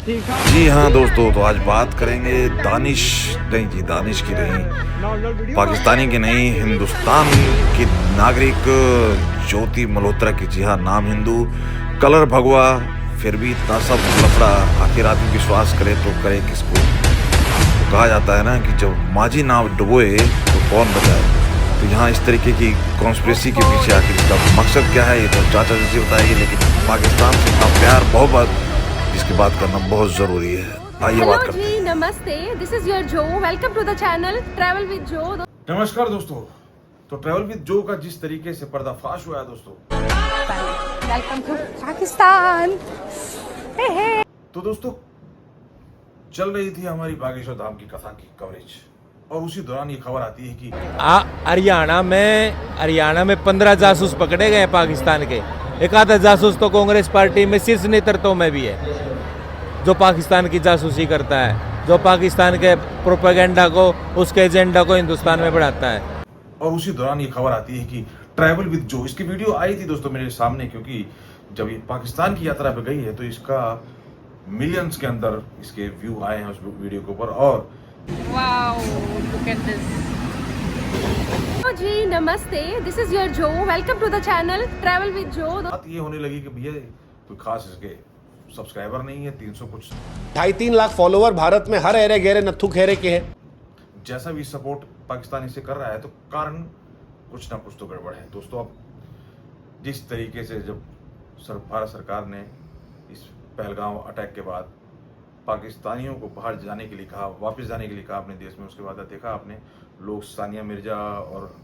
जी हाँ दोस्तों, तो आज बात करेंगे दानिश की नहीं, पाकिस्तानी की नहीं, हिंदुस्तान की नागरिक ज्योति मल्होत्रा की। जी हाँ, नाम हिंदू, कलर भगवा, फिर भी इतना सब लफड़ा। आखिर आदमी विश्वास करे तो करे किसको। तो कहा जाता है ना कि जब माझी नाव डुबोए तो कौन बचाए। तो यहाँ इस तरीके की कॉन्स्पिरेसी के पीछे आखिर इसका मकसद क्या है, ये तो चाचा जी बताएगी। लेकिन पाकिस्तान से इतना प्यार मोहब्बत, जिसकी बात करना बहुत जरूरी है। आइए बात करते हैं। नमस्ते, this is your Jo, welcome to the channel travel with Jo. नमस्कार दोस्तों, तो ट्रैवल विद जो का जिस तरीके से पर्दाफाश हुआ है दोस्तों, वेलकम टू पाकिस्तान। तो दोस्तों चल रही थी हमारी बागेश्वर धाम की कथा की कवरेज, और उसी दौरान ये खबर आती है कि हरियाणा में 15 जासूस पकड़े गए पाकिस्तान के। एक आधा जासूस तो कांग्रेस पार्टी में शीर्ष नेतृत्व में भी है, जो पाकिस्तान की जासूसी करता है, जो पाकिस्तान के प्रोपेगेंडा को, उसके एजेंडा को हिंदुस्तान में बढ़ाता है। और उसी दौरान ये खबर आती है कि ट्रैवल विद जो, इसकी वीडियो आई थी दोस्तों मेरे सामने, क्योंकि जब ये पाकिस्तान की यात्रा पे गई है तो इसका मिलियंस के अंदर इसके व्यू आए हैं उस वीडियो के ऊपर। और वाओ, लुक एट दिस। जी नमस्ते, this is your Jo, welcome to the channel travel with Jo. बात ये होने लगी कि भैया कोई खास इसके सब्सक्राइबर नहीं है, 300 कुछ 2.5-3 लाख फॉलोवर भारत में हर एरे गहरे नत्थु खेरे के हैं। जैसा भी सपोर्ट पाकिस्तान इसे कर रहा है तो कारण कुछ ना कुछ तो गड़बड़ है दोस्तों। अब जिस तरीके से जब भारत सरकार ने इस पहलगाम अटैक के बाद पाकिस्तानियों को बाहर जाने के लिए कहा, वापस जाने के लिए कहा अपने देश में, उसके बाद देखा आपने लोग सानिया मिर्जा और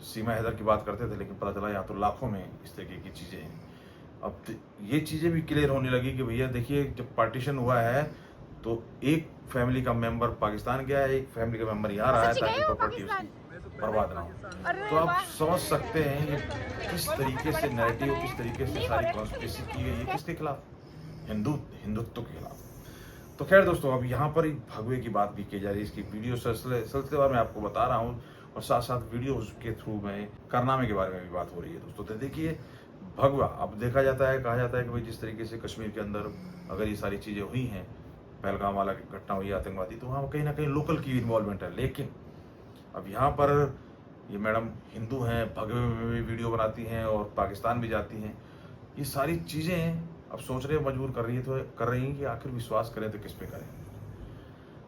सीमा हैदर की बात करते थे, लेकिन पता चला यहाँ तो लाखों में इस तरीके की चीज़ें हैं। अब ये चीज़ें भी क्लियर होने लगी कि भैया देखिए, जब पार्टीशन हुआ है तो एक फैमिली का मेंबर पाकिस्तान गया है, एक फैमिली का मेंबर यहाँ रहा है, ताकि प्रॉपर्टी उसकी बर्बाद ना हो। तो आप समझ सकते हैं ये किस तरीके से नैरेटिव, किस तरीके से सारी कॉन्स्पिरेसी की गई है, किसके खिलाफ, हिंदुत्व के खिलाफ। तो खैर दोस्तों, अब यहाँ पर एक भगवे की बात भी की जा रही है। इसकी वीडियो सिलसिलेवार मैं आपको बता रहा हूँ, और साथ साथ वीडियो के थ्रू में कारनामे के बारे में भी बात हो रही है दोस्तों। तो देखिए भगवा, अब देखा जाता है, कहा जाता है कि भाई जिस तरीके से कश्मीर के अंदर अगर ये सारी चीज़ें हुई हैं, पहलगाम वाला घटना हुई आतंकवादी, तो वहाँ कहीं ना कहीं लोकल की इन्वॉल्वमेंट है। लेकिन अब यहाँ पर ये मैडम हिंदू हैं, भगवे में भी वीडियो बनाती हैं और पाकिस्तान भी जाती हैं। ये सारी चीज़ें अब सोचने मजबूर कर रही हैं कि आखिर विश्वास करें तो किस पे करें।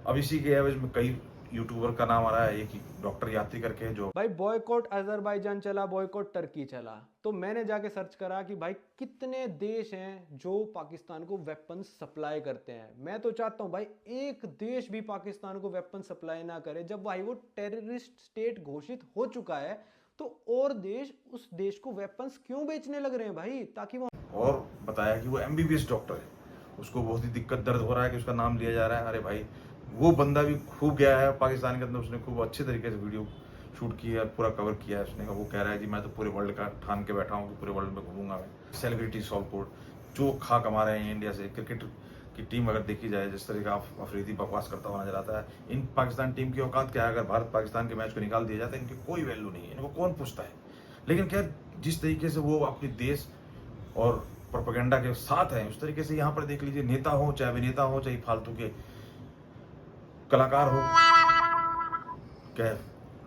अब इसी के एवज में कई यूट्यूबर का नाम आ रहा है, एक डॉक्टर यात्री करके, जो भाई बॉयकॉट अजरबैजान चला, बॉयकॉट टर्की चला, तो मैंने जाके सर्च करा कि भाई कितने देश हैं जो पाकिस्तान को वेपन सप्लाई करते हैं। मैं तो चाहता हूं भाई एक देश भी पाकिस्तान को वेपन सप्लाई ना करे। जब भाई वो टेररिस्ट स्टेट घोषित हो चुका है तो और देश उस देश को वेपन्स क्यों बेचने लग रहे हैं भाई, ताकि वो। और बताया कि वो MBBS डॉक्टर है, उसको बहुत ही दिक्कत दर्द हो रहा है कि उसका नाम लिया जा रहा है। अरे भाई, वो बंदा भी खूब गया है पाकिस्तान के अंदर, उसने खूब अच्छे तरीके से वीडियो शूट किया, पूरा कवर किया है उसने। वो कह रहा है जी मैं तो पूरे वर्ल्ड का ठान के बैठा हूँ कि पूरे वर्ल्ड में घूमूंगा मैं। सेलिब्रिटी सॉलकोट जो खा कमा रहे हैं इंडिया से, क्रिकेट की टीम अगर देखी जाए, जिस तरह का अफरीदी बकवास करता हुआ नजर आता है, इन पाकिस्तान टीम की औकात क्या है। अगर भारत पाकिस्तान के मैच को निकाल दिया जाता है, इनकी कोई वैल्यू नहीं है, इनको कौन पूछता है। लेकिन क्या जिस तरीके से वो अपने देश और प्रोपेगेंडा के साथ हैं, उस तरीके से यहाँ पर देख लीजिए, नेता हो चाहे अभिनेता हो चाहे फालतू के कलाकार हो, क्या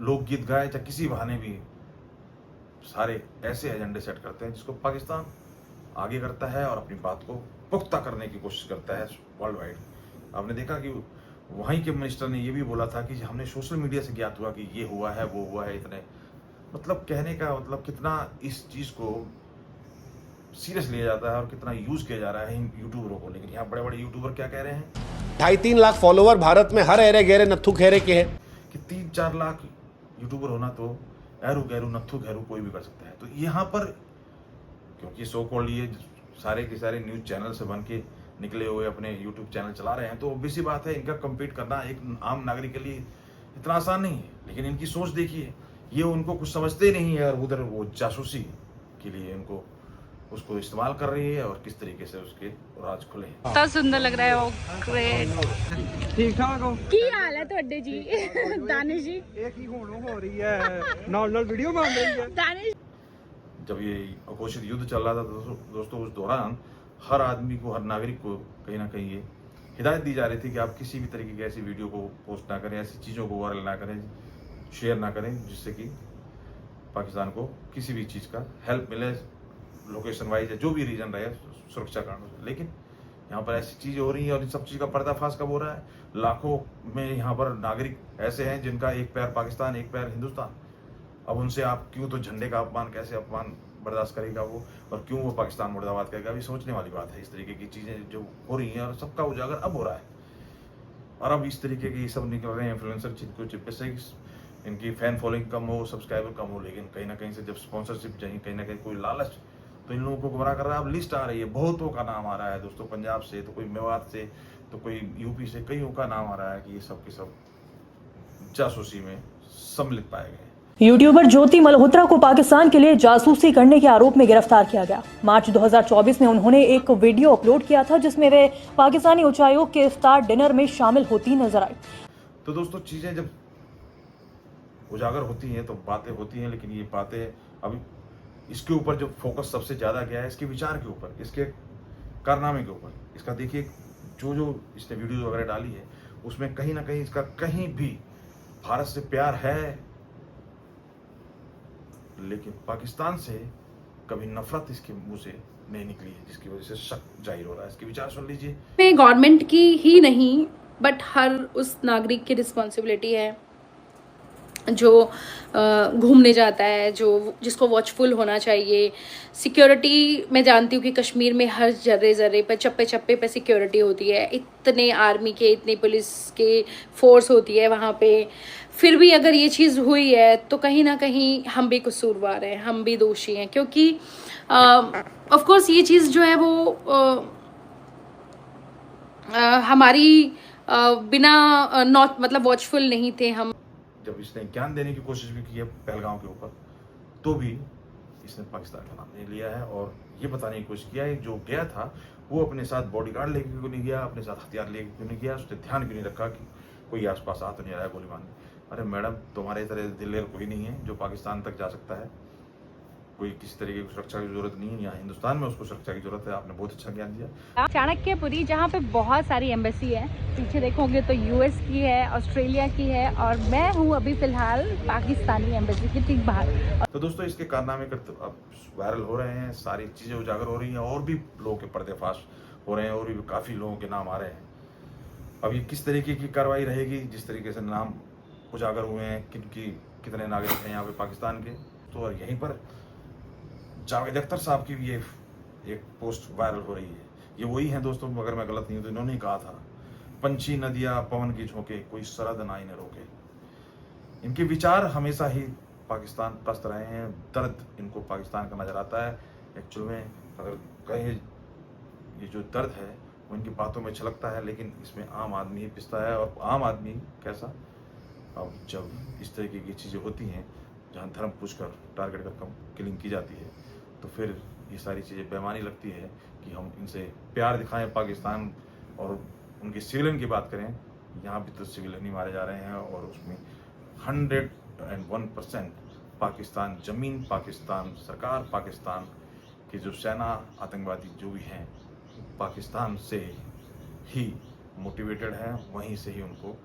लोकगीत गाए, चाहे किसी बहाने भी सारे ऐसे एजेंडे सेट करते हैं जिसको पाकिस्तान आगे करता है और अपनी बात को पुख्ता करने की कोशिश करता है वर्ल्ड वाइड। आपने देखा कि वहीं के मिनिस्टर ने ये भी बोला था कि हमने सोशल मीडिया से ज्ञात हुआ कि ये हुआ है, वो हुआ है। इतने मतलब कहने का मतलब कितना इस चीज़ को सीरियस लिया जाता है और कितना यूज किया जा रहा है इन यूट्यूबरों को। लेकिन यहाँ बड़े बड़े यूट्यूबर क्या कह रहे हैं, 2.5-3 लाख फॉलोवर भारत में हर एरे गहरे नत्थु खेरे के हैं कि 3-4 लाख यूट्यूबर होना तो एरू गैरू नत्थु गैरू कोई भी कर सकता है। तो यहाँ पर क्योंकि सो कॉल्ड ये सारे के सारे न्यूज चैनल से बन के निकले हुए अपने यूट्यूब चैनल चला रहे हैं, तो ऑब्वियस सी बात है इनका कम्पीट करना एक आम नागरिक के लिए इतना आसान नहीं है। लेकिन इनकी सोच देखिए, ये उनको कुछ समझते ही नहीं है और उधर वो जासूसी के लिए इनको उसको इस्तेमाल कर रही है और किस तरीके से उसके राज खुले हैं। इतना सुंदर लग रहा है वो, ग्रेट। ठीक ठाक हो? की हाल है ਤੁਹਾਡੇ जी दानिश जी? एक ही हो रही है, नॉर्मल वीडियो बन रही है। दानिश, जब ये अघोषित युद्ध चल रहा था दोस्तों, उस दौरान हर आदमी को, हर नागरिक को कहीं ना कहीं ये हिदायत दी जा रही थी कि आप किसी भी तरीके की ऐसी वीडियो को पोस्ट ना करें, ऐसी चीज़ों को वायरल ना करें, शेयर ना करें जिससे कि पाकिस्तान को किसी भी चीज़ का हेल्प मिले, लोकेशन वाइज या जो भी रीजन रहे सुरक्षा कारणों से। लेकिन यहाँ पर ऐसी चीज़ें हो रही हैं और इन सब चीज़ का पर्दाफाश कब हो रहा है? लाखों में यहाँ पर नागरिक ऐसे हैं जिनका एक पैर पाकिस्तान, एक पैर हिंदुस्तान। अब उनसे आप क्यों तो झंडे का अपमान, कैसे अपमान बर्दाश्त करेगा वो, और क्यों वो पाकिस्तान मुर्दाबाद करेगा? अभी सोचने वाली बात है। इस तरीके की चीज़ें जो हो रही हैं और सबका उजागर अब हो रहा है, और अब इस तरीके की सब निकल रहे हैं इन्फ्लुएंसर, जिनको जिससे इनकी फैन फॉलोइंग कम हो, सब्सक्राइबर कम हो, लेकिन कहीं ना कहीं से जब स्पॉन्सरशिप चाहिए, कहीं ना कहीं कोई लालच, तो इन लोगों को गुमराह कर रहा है। अब लिस्ट आ रही है, बहुतों का नाम आ रहा है दोस्तों, पंजाब से, तो कोई मेवात से, तो कोई यूपी से, कईयों का नाम आ रहा है कि ये सब के सब जासूसी में सम्मिलित पाए गए। यूट्यूबर ज्योति मल्होत्रा को पाकिस्तान के लिए जासूसी करने के आरोप में गिरफ्तार किया गया। मार्च 2024 में उन्होंने एक वीडियो अपलोड किया था जिसमें वे पाकिस्तानी उच्चायोग के इफ्तार डिनर में शामिल होती नजर आई। तो दोस्तों चीजें जब उजागर होती हैं तो बातें होती हैं, लेकिन ये बातें अभी इसके ऊपर जो फोकस सबसे ज्यादा गया है इसके विचार के ऊपर, इसके कारनामे के ऊपर। इसका देखिए जो इसने वीडियो वगैरह डाली है उसमें कहीं ना कहीं इसका कहीं भी भारत से प्यार है, लेकिन पाकिस्तान से कभी नफरत इसके मुंह से नहीं निकली है, जिसकी वजह से शक जाहिर हो रहा है। इसके विचार सुन लीजिए। गवर्नमेंट की ही नहीं बट हर उस नागरिक की रिस्पॉन्सिबिलिटी है जो घूमने जाता है, जो जिसको वॉचफुल होना चाहिए। सिक्योरिटी मैं जानती हूँ कि कश्मीर में हर जर्रे जर्रे पर, चप्पे चप्पे पे सिक्योरिटी होती है, इतने आर्मी के, इतनी पुलिस के फोर्स होती है वहाँ पे। फिर भी अगर ये चीज़ हुई है तो कहीं ना कहीं हम भी कसूरवार हैं, हम भी दोषी हैं, क्योंकि ऑफ कोर्स ये चीज़ जो है वो हमारी बिना नॉट मतलब वॉचफुल नहीं थे हम। जब इसने ज्ञान देने की कोशिश भी की है पहलगाम के ऊपर, तो भी इसने पाकिस्तान का नाम नहीं लिया है और ये बताने की कोशिश किया है जो गया था वो अपने साथ बॉडीगार्ड लेके क्यों नहीं गया, अपने साथ हथियार लेके क्यों नहीं गया, उसने ध्यान क्यों नहीं रखा कि कोई आसपास आ तो नहीं रहा है गोली मारने। अरे मैडम, तुम्हारे तरह दिलेर कोई नहीं है जो पाकिस्तान तक जा सकता है। कोई किसी तरीके की सुरक्षा की जरूरत नहीं है, यहाँ हिंदुस्तान में उसको सुरक्षा की जरूरत है। आपने बहुत अच्छा ज्ञान दिया। चाणक्यपुरी, जहाँ पे बहुत सारी एम्बेसी है, पीछे देखोगे तो यूएस की है, ऑस्ट्रेलिया की है, और मैं हूँ अभी फिलहाल पाकिस्तानी एम्बेसी के ठीक बाहर। तो दोस्तों इसके कारनामे अब वायरल हो रहे हैं, सारी चीजें उजागर हो रही हैं, और भी लोगों के पर्दाफाश हो रहे हैं, और भी काफी लोगों के नाम आ रहे हैं। अब ये किस तरीके की कार्रवाई रहेगी, जिस तरीके से नाम उजागर हुए हैं, कितने नागरिक हैं यहाँ पे पाकिस्तान के। तो और यहीं पर जावेद अख्तर साहब की भी ये एक पोस्ट वायरल हो रही है। ये वही हैं दोस्तों, अगर मैं गलत नहीं हूं तो इन्होंने ही कहा था, पंछी नदियां पवन की झोंके, कोई सरहद ना इन्हें रोके। इनके विचार हमेशा ही पाकिस्तान प्रस्त रहे हैं, दर्द इनको पाकिस्तान का नजर आता है। एक्चुअल में अगर कहें ये जो दर्द है वो इनकी बातों में छलकता है, लेकिन इसमें आम आदमी ही पिसता है। और आम आदमी कैसा, अब जब इस तरीके की चीज़ें होती हैं जहाँ धर्म पूछकर टारगेट कर किलिंग की जाती है, तो फिर ये सारी चीज़ें बेईमानी लगती है कि हम इनसे प्यार दिखाएं पाकिस्तान। और उनकी सिविलियन की बात करें, यहाँ भी तो सिविलियन ही मारे जा रहे हैं, और उसमें 101% पाकिस्तान ज़मीन, पाकिस्तान सरकार, पाकिस्तान की जो सेना, आतंकवादी जो भी हैं, पाकिस्तान से ही मोटिवेटेड हैं, वहीं से ही उनको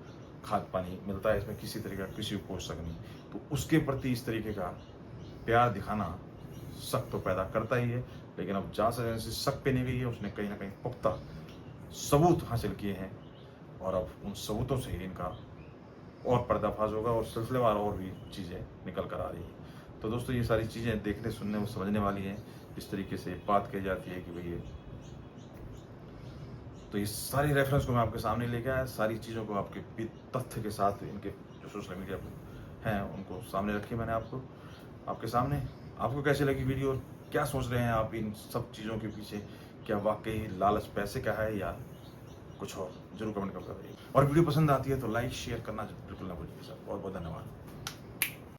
खाद पानी मिलता है। इसमें किसी तरीके का किसी को कोई शक नहीं। तो उसके प्रति इस तरीके का प्यार दिखाना शक तो पैदा करता ही है, लेकिन अब जहाँ से शक पे नहीं गई है, उसने कहीं ना कहीं पुख्ता सबूत हासिल किए हैं, और अब उन सबूतों से ही इनका और पर्दाफाश होगा और सिलसिलेवार और भी चीज़ें निकल कर आ रही हैं। तो दोस्तों ये सारी चीज़ें देखने, सुनने और समझने वाली हैं। इस तरीके से बात कही जाती है कि भाई तो इस सारी रेफरेंस को मैं आपके सामने लेके आया, सारी चीज़ों को आपके तथ्य के साथ इनके जो सोशल मीडिया पर हैं उनको सामने रखे मैंने आपके सामने। आपको कैसी लगी वीडियो, क्या सोच रहे हैं आप इन सब चीज़ों के पीछे? क्या वाकई लालच पैसे का है या कुछ और? जरूर कमेंट कर बताइए। और वीडियो पसंद आती है तो लाइक शेयर करना बिल्कुल ना भूलिए। बहुत बहुत धन्यवाद।